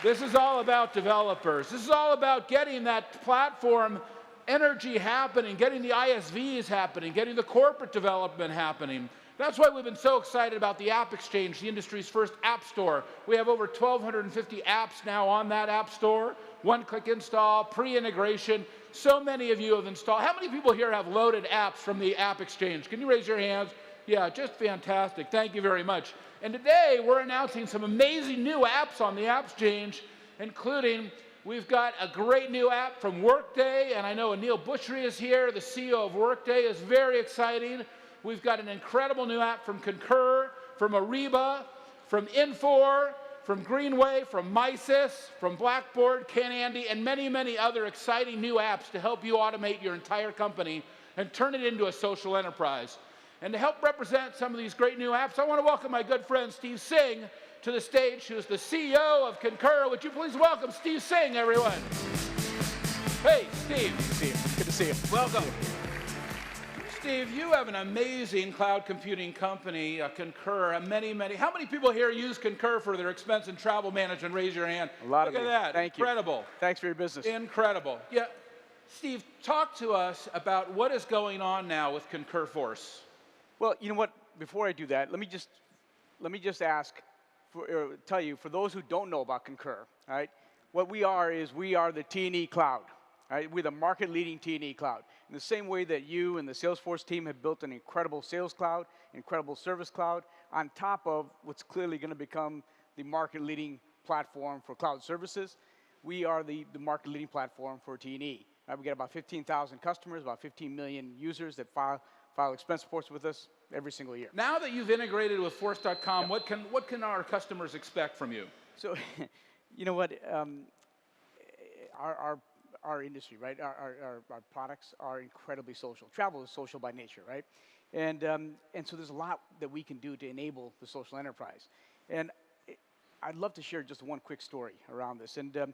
This is all about developers. This is all about getting that platform energy happening, getting the ISVs happening, getting the corporate development happening. That's why we've been so excited about the AppExchange, the industry's first app store. We have over 1,250 apps now on that app store. One-click install, pre-integration. So many of you have installed. How many people here have loaded apps from the AppExchange? Can you raise your hands? Yeah, just fantastic. Thank you very much. And today, we're announcing some amazing new apps on the AppExchange, including we've got a great new app from Workday, and I know Anil Bushri is here, the CEO of Workday. Is very exciting. We've got an incredible new app from Concur, from Ariba, from Infor, from Greenway, from Misys, from Blackboard, Canandy, and many, many other exciting new apps to help you automate your entire company and turn it into a social enterprise. And to help represent some of these great new apps, I want to welcome my good friend Steve Singh to the stage, who is the CEO of Concur. Would you please welcome Steve Singh, everyone? Hey, Steve. Good to see you. Welcome. Steve, you have an amazing cloud computing company, Concur. How many people here use Concur for their expense and travel management? Raise your hand. A lot of you. you. Look at that. Thank you. Incredible. Thanks for your business. Incredible. Yeah. Steve, talk to us about what is going on now with Concur Force. Well, you know what? Before I do that, let me just tell you, for those who don't know about Concur, all right, what we are is we are the T&E cloud. Right? We're the market-leading T&E cloud. In the same way that you and the Salesforce team have built an incredible sales cloud, incredible service cloud, on top of what's clearly going to become the market-leading platform for cloud services, we are the market-leading platform for T&E. Right? We get about 15,000 customers, about 15 million users that file expense reports with us every single year. Now that you've integrated with Force.com, yep, what can our customers expect from you? So, you know what? Our industry, right? Our products are incredibly social. Travel is social by nature, right? And so there's a lot that we can do to enable the social enterprise. And I'd love to share just one quick story around this. And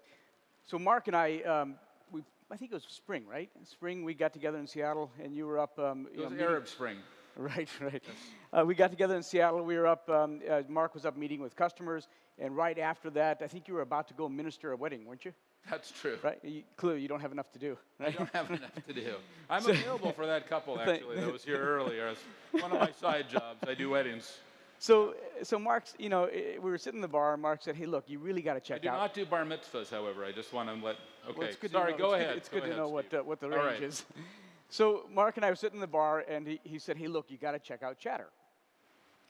so Mark and I think it was spring, right? In spring, we got together in Seattle, and you were up. It was Arab Spring. Right. We got together in Seattle. We were up. Mark was up meeting with customers, and right after that, I think you were about to go minister a wedding, weren't you? That's true. Right. Clearly, you don't have enough to do. Right? I don't have enough to do. I'm available for that couple, actually, that was here earlier. It's one of my side jobs. I do weddings. So Mark's, we were sitting in the bar, and Mark said, "Hey, look, you really got to check out." I do not do bar mitzvahs, however. I just want to let. Okay. Well, it's good Sorry. Go ahead. It's good to know what the range right. is. So Mark and I were sitting in the bar, and he said, "Hey, look, you got to check out Chatter."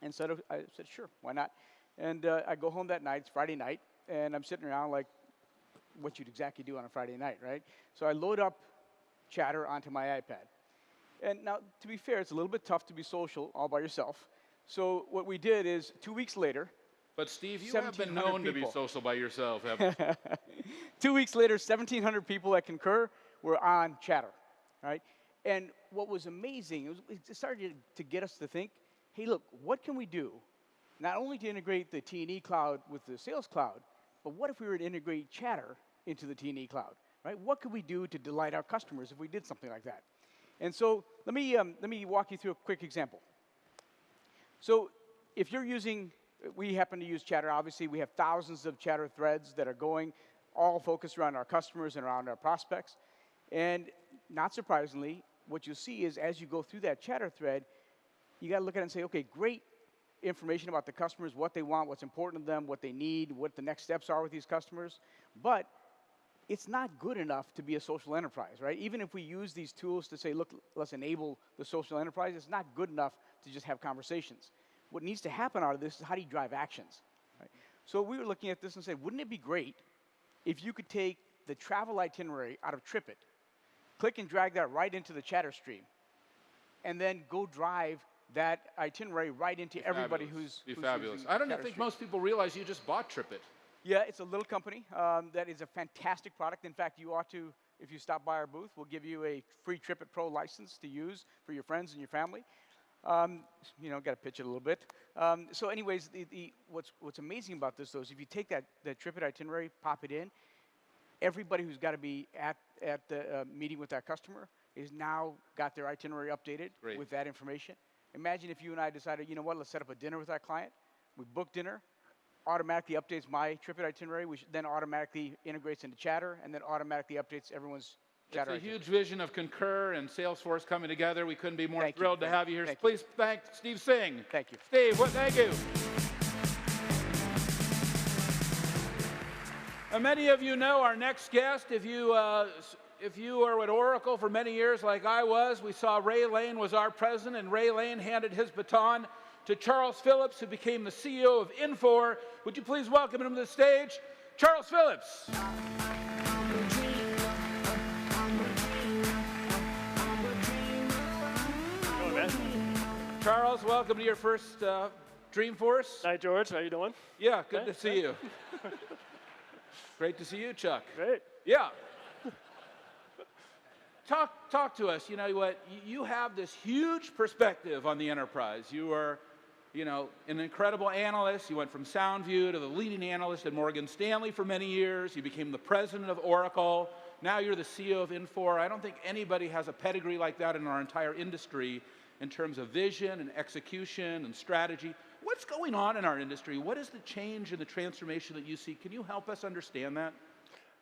And so I said, "Sure, why not?" And I go home that night. It's Friday night, and I'm sitting around like what you'd exactly do on a Friday night, right? So I load up Chatter onto my iPad. And now, to be fair, it's a little bit tough to be social all by yourself. So what we did is 2 weeks later. But Steve, you have been known to be social by yourself, haven't you? 2 weeks later, 1,700 people at Concur were on Chatter, right? And what was amazing, it started to get us to think, hey, look, what can we do not only to integrate the T&E cloud with the sales cloud, but what if we were to integrate Chatter into the T&E cloud, right? What could we do to delight our customers if we did something like that? And so let me walk you through a quick example. So if you're we happen to use Chatter. Obviously, we have thousands of Chatter threads that are going, all focused around our customers and around our prospects. And not surprisingly, what you'll see is as you go through that Chatter thread, you got to look at it and say, okay, great information about the customers, what they want, what's important to them, what they need, what the next steps are with these customers. But it's not good enough to be a social enterprise, right? Even if we use these tools to say, look, let's enable the social enterprise, it's not good enough to just have conversations. What needs to happen out of this is how do you drive actions, right? So we were looking at this and said, wouldn't it be great if you could take the travel itinerary out of TripIt, click and drag that right into the Chatter stream, and then go drive that itinerary right into everybody who's fabulous. I don't think most people realize you just bought TripIt. Yeah, it's a little company that is a fantastic product. In fact, you ought to, if you stop by our booth, we'll give you a free TripIt Pro license to use for your friends and your family. Got to pitch it a little bit. So anyways, what's amazing about this, though, is if you take that TripIt itinerary, pop it in, everybody who's got to be at the meeting with that customer is now got their itinerary updated with that information. Imagine if you and I decided, you know what, let's set up a dinner with our client. We book dinner. automatically updates my trip itinerary, which then automatically integrates into Chatter, and then automatically updates everyone's Chatter It's a itinerary. huge vision of Concur and Salesforce coming together. We couldn't be more thrilled to have you here. Thank you. Please thank Steve Singh. Thank you. Steve, thank you. Many of you know our next guest. If you were at Oracle for many years like I was, we saw Ray Lane was our president, and Ray Lane handed his baton to Charles Phillips, who became the CEO of Infor. Would you please welcome him to the stage? Charles Phillips. Charles, welcome to your first Dreamforce. Hi, George. How you doing? Yeah, good to see you. Great to see you, Chuck. Great. Yeah. Talk to us. You know what? You have this huge perspective on the enterprise. You are, an incredible analyst. You went from SoundView to the leading analyst at Morgan Stanley for many years. You became the president of Oracle. Now you're the CEO of Infor. I don't think anybody has a pedigree like that in our entire industry in terms of vision and execution and strategy. What's going on in our industry? What is the change and the transformation that you see? Can you help us understand that?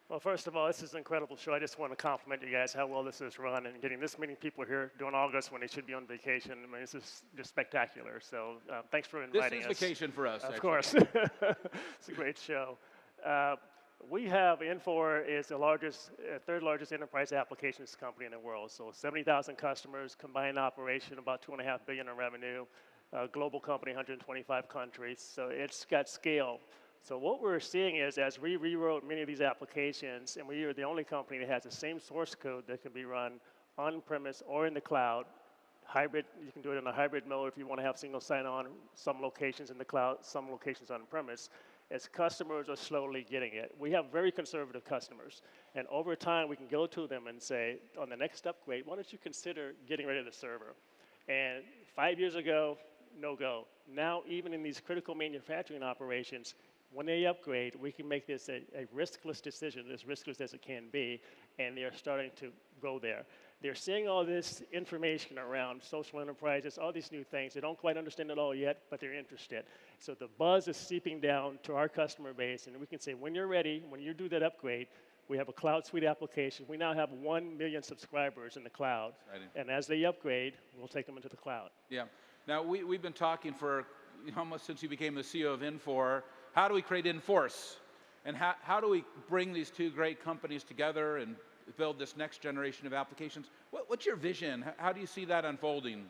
Well, first of all, this is an incredible show. I just want to compliment you guys how well this is run and getting this many people here during August when they should be on vacation. I mean, this is just spectacular. So thanks for inviting us. This is vacation for us. Of actually. Course. It's a great show. We have Infor is the third largest enterprise applications company in the world. So 70,000 customers, combined operation, about $2.5 billion in revenue. Global company, 125 countries. So it's got scale. So what we're seeing is, as we rewrote many of these applications, and we are the only company that has the same source code that can be run on-premise or in the cloud, hybrid, you can do it in a hybrid mode if you want to have single sign-on, some locations in the cloud, some locations on-premise, as customers are slowly getting it. We have very conservative customers, and over time we can go to them and say, on the next upgrade, why don't you consider getting rid of the server? And 5 years ago, no go. Now, even in these critical manufacturing operations, when they upgrade, we can make this a riskless decision, as riskless as it can be, and they're starting to go there. They're seeing all this information around social enterprises, all these new things. They don't quite understand it all yet, but they're interested. So the buzz is seeping down to our customer base, and we can say, when you're ready, when you do that upgrade, we have a cloud suite application. We now have 1 million subscribers in the cloud, and as they upgrade, we'll take them into the cloud. Yeah. Now, we've been talking for almost since you became the CEO of Infor. How do we create Inforce? And how do we bring these two great companies together and build this next generation of applications? What's your vision? How do you see that unfolding?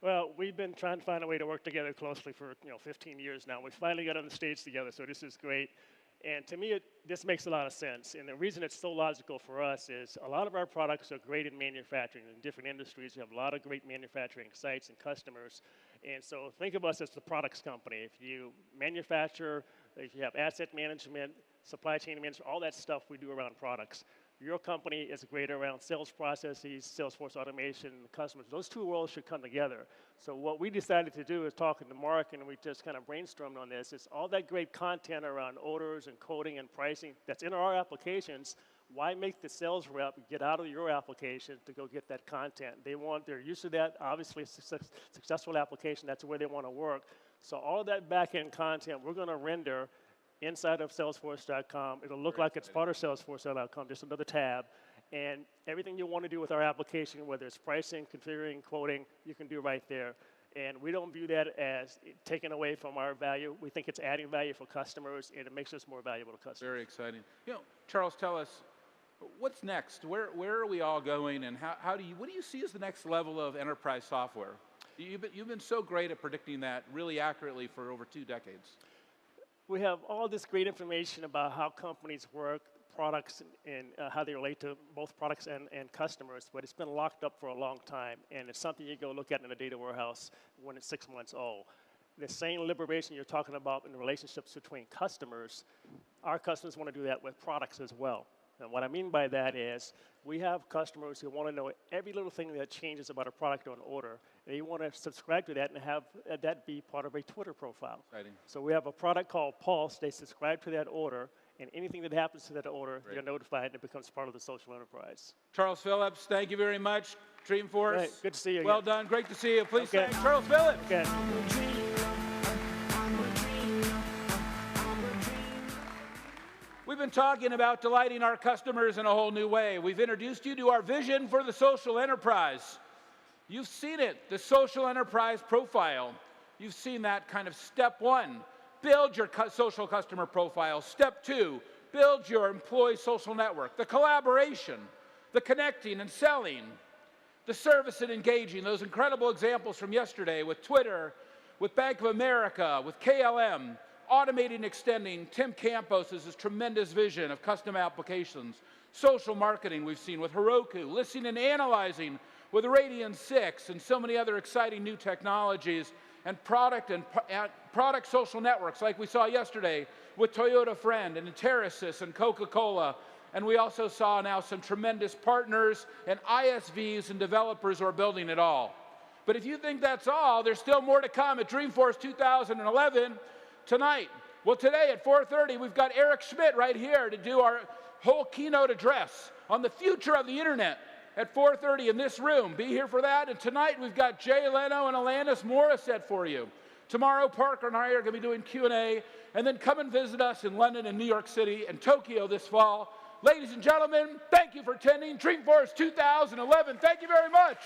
Well, we've been trying to find a way to work together closely for 15 years now. We finally got on the stage together, so this is great. And to me, this makes a lot of sense. And the reason it's so logical for us is a lot of our products are great in manufacturing. In different industries, we have a lot of great manufacturing sites and customers. And so think of us as the products company. If you manufacture, if you have asset management, supply chain management, all that stuff we do around products. Your company is great around sales processes, Salesforce automation, customers. Those two worlds should come together. So what we decided to do is talking to Mark, and we just kind of brainstormed on this, is all that great content around orders and coding and pricing that's in our applications. Why make the sales rep get out of your application to go get that content? They're used to that, obviously a successful application, that's where they want to work. So all that back-end content we're going to render inside of Salesforce.com. It'll look like it's part of Salesforce.com, just another tab. And everything you want to do with our application, whether it's pricing, configuring, quoting, you can do right there. And we don't view that as taking away from our value. We think it's adding value for customers, and it makes us more valuable to customers. Very exciting. Charles, tell us, what's next? Where are we all going, and what do you see as the next level of enterprise software? You've been so great at predicting that really accurately for over 2 decades. We have all this great information about how companies work, products, and how they relate to both products and customers, but it's been locked up for a long time, and it's something you go look at in a data warehouse when it's 6 months old. The same liberation you're talking about in the relationships between customers, our customers want to do that with products as well. And what I mean by that is we have customers who want to know every little thing that changes about a product or an order. They want to subscribe to that and have that be part of a Twitter profile. Exciting. So we have a product called Pulse. They subscribe to that order, and anything that happens to that order, you're notified, and it becomes part of the social enterprise. Charles Phillips, thank you very much. Dreamforce. Right. Good to see you again. Well done. Great to see you. Please Okay. thank Charles Phillips. Okay. We've been talking about delighting our customers in a whole new way. We've introduced you to our vision for the social enterprise. You've seen it, the social enterprise profile. You've seen that kind of step one, build your social customer profile. Step two, build your employee social network. The collaboration, the connecting and selling, the service and engaging. Those incredible examples from yesterday with Twitter, with Bank of America, with KLM, automating and extending Tim Campos' tremendous vision of custom applications. Social marketing we've seen with Heroku, listening and analyzing with Radian 6 and so many other exciting new technologies, and product social networks like we saw yesterday with Toyota Friend and Interesis and Coca-Cola. And we also saw now some tremendous partners and ISVs and developers who are building it all. But if you think that's all, there's still more to come at Dreamforce 2011 tonight. Well, today at 4:30, we've got Eric Schmidt right here to do our whole keynote address on the future of the internet at 4:30 in this room. Be here for that. And tonight, we've got Jay Leno and Alanis Morissette for you. Tomorrow, Parker and I are going to be doing Q&A. And then come and visit us in London and New York City and Tokyo this fall. Ladies and gentlemen, thank you for attending Dreamforce 2011. Thank you very much.